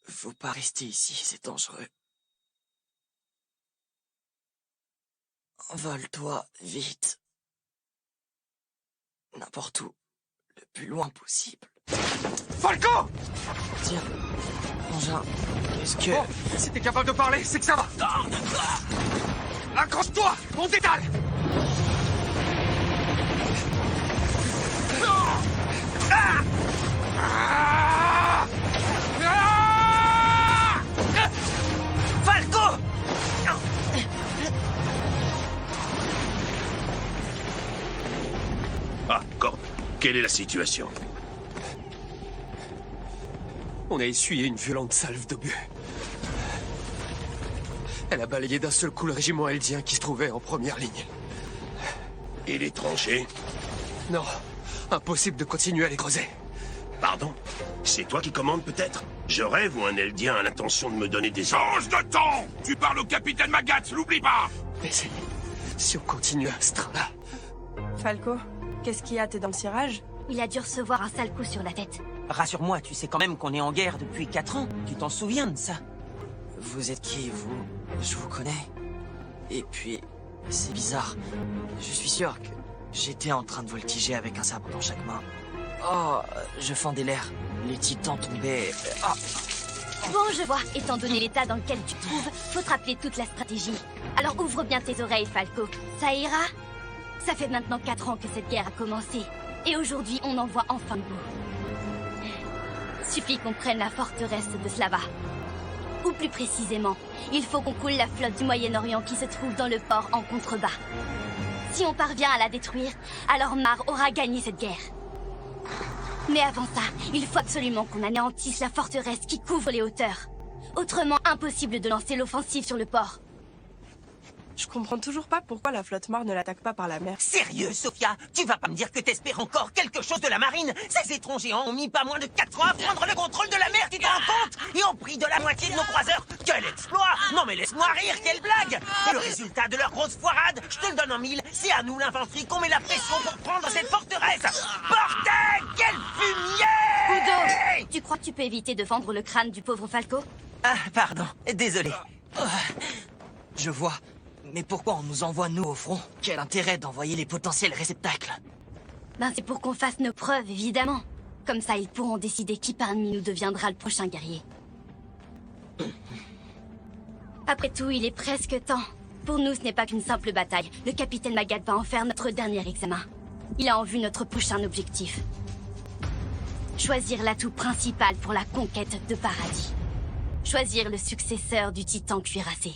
Faut pas rester ici, c'est dangereux. Envole-toi vite. N'importe où. Le plus loin possible. Falco! Tiens, Engin, qu'est-ce que... Bon, si t'es capable de parler, c'est que ça va! Accroche-toi! On détale! Falco! Ah, Gord, quelle est la situation? On a essuyé une violente salve d'obus. Elle a balayé d'un seul coup le régiment eldien qui se trouvait en première ligne. Et l'étranger? Non, impossible de continuer à les creuser. Pardon? C'est toi qui commandes peut-être? Je rêve ou un Eldien a l'intention de me donner des ordres? Change de ton! Tu parles au capitaine Magat, l'oublie pas! Mais si on continue à ce train-là... Falco, qu'est-ce qu'il y a? T'es dans le cirage? Il a dû recevoir un sale coup sur la tête. Rassure-moi, tu sais quand même qu'on est en guerre depuis 4 ans. Tu t'en souviens de ça? Vous êtes qui, vous? Je vous connais. Et puis, c'est bizarre. Je suis sûr que j'étais en train de voltiger avec un sabre dans chaque main. Oh, je fendais l'air. Les titans tombaient... Ah. Bon, je vois. Étant donné l'état dans lequel tu te trouves, faut te rappeler toute la stratégie. Alors ouvre bien tes oreilles, Falco. Ça ira? Ça fait maintenant 4 ans que cette guerre a commencé. Et aujourd'hui, on en voit enfin le bout. Suffit qu'on prenne la forteresse de Slava. Ou plus précisément, il faut qu'on coule la flotte du Moyen-Orient qui se trouve dans le port en contrebas. Si on parvient à la détruire, alors Mar aura gagné cette guerre. Mais avant ça, il faut absolument qu'on anéantisse la forteresse qui couvre les hauteurs. Autrement, impossible de lancer l'offensive sur le port. Je comprends toujours pas pourquoi la flotte Mar ne l'attaque pas par la mer. Sérieux, Sophia? Tu vas pas me dire que t'espères encore quelque chose de la marine? Ces étrangers ont mis pas moins de 4 ans à prendre le contrôle de la mer, tu t'en rends compte? Et ont pris de la moitié de nos croiseurs. Quel exploit! Non mais laisse-moi rire, quelle blague! Et le résultat de leur grosse foirade, je te le donne en 1000, c'est à nous l'infanterie qu'on met la pression pour prendre cette forteresse. Bordel! Quel fumier! Udo, tu crois que tu peux éviter de fendre le crâne du pauvre Falco? Ah, pardon, désolé. Je vois. Mais pourquoi on nous envoie, nous, au front? Quel intérêt d'envoyer les potentiels réceptacles? Ben c'est pour qu'on fasse nos preuves, évidemment. Comme ça, ils pourront décider qui parmi nous deviendra le prochain guerrier. Après tout, il est presque temps. Pour nous, ce n'est pas qu'une simple bataille. Le capitaine Magat va en faire notre dernier examen. Il a en vue notre prochain objectif. Choisir l'atout principal pour la conquête de Paradis. Choisir le successeur du titan cuirassé.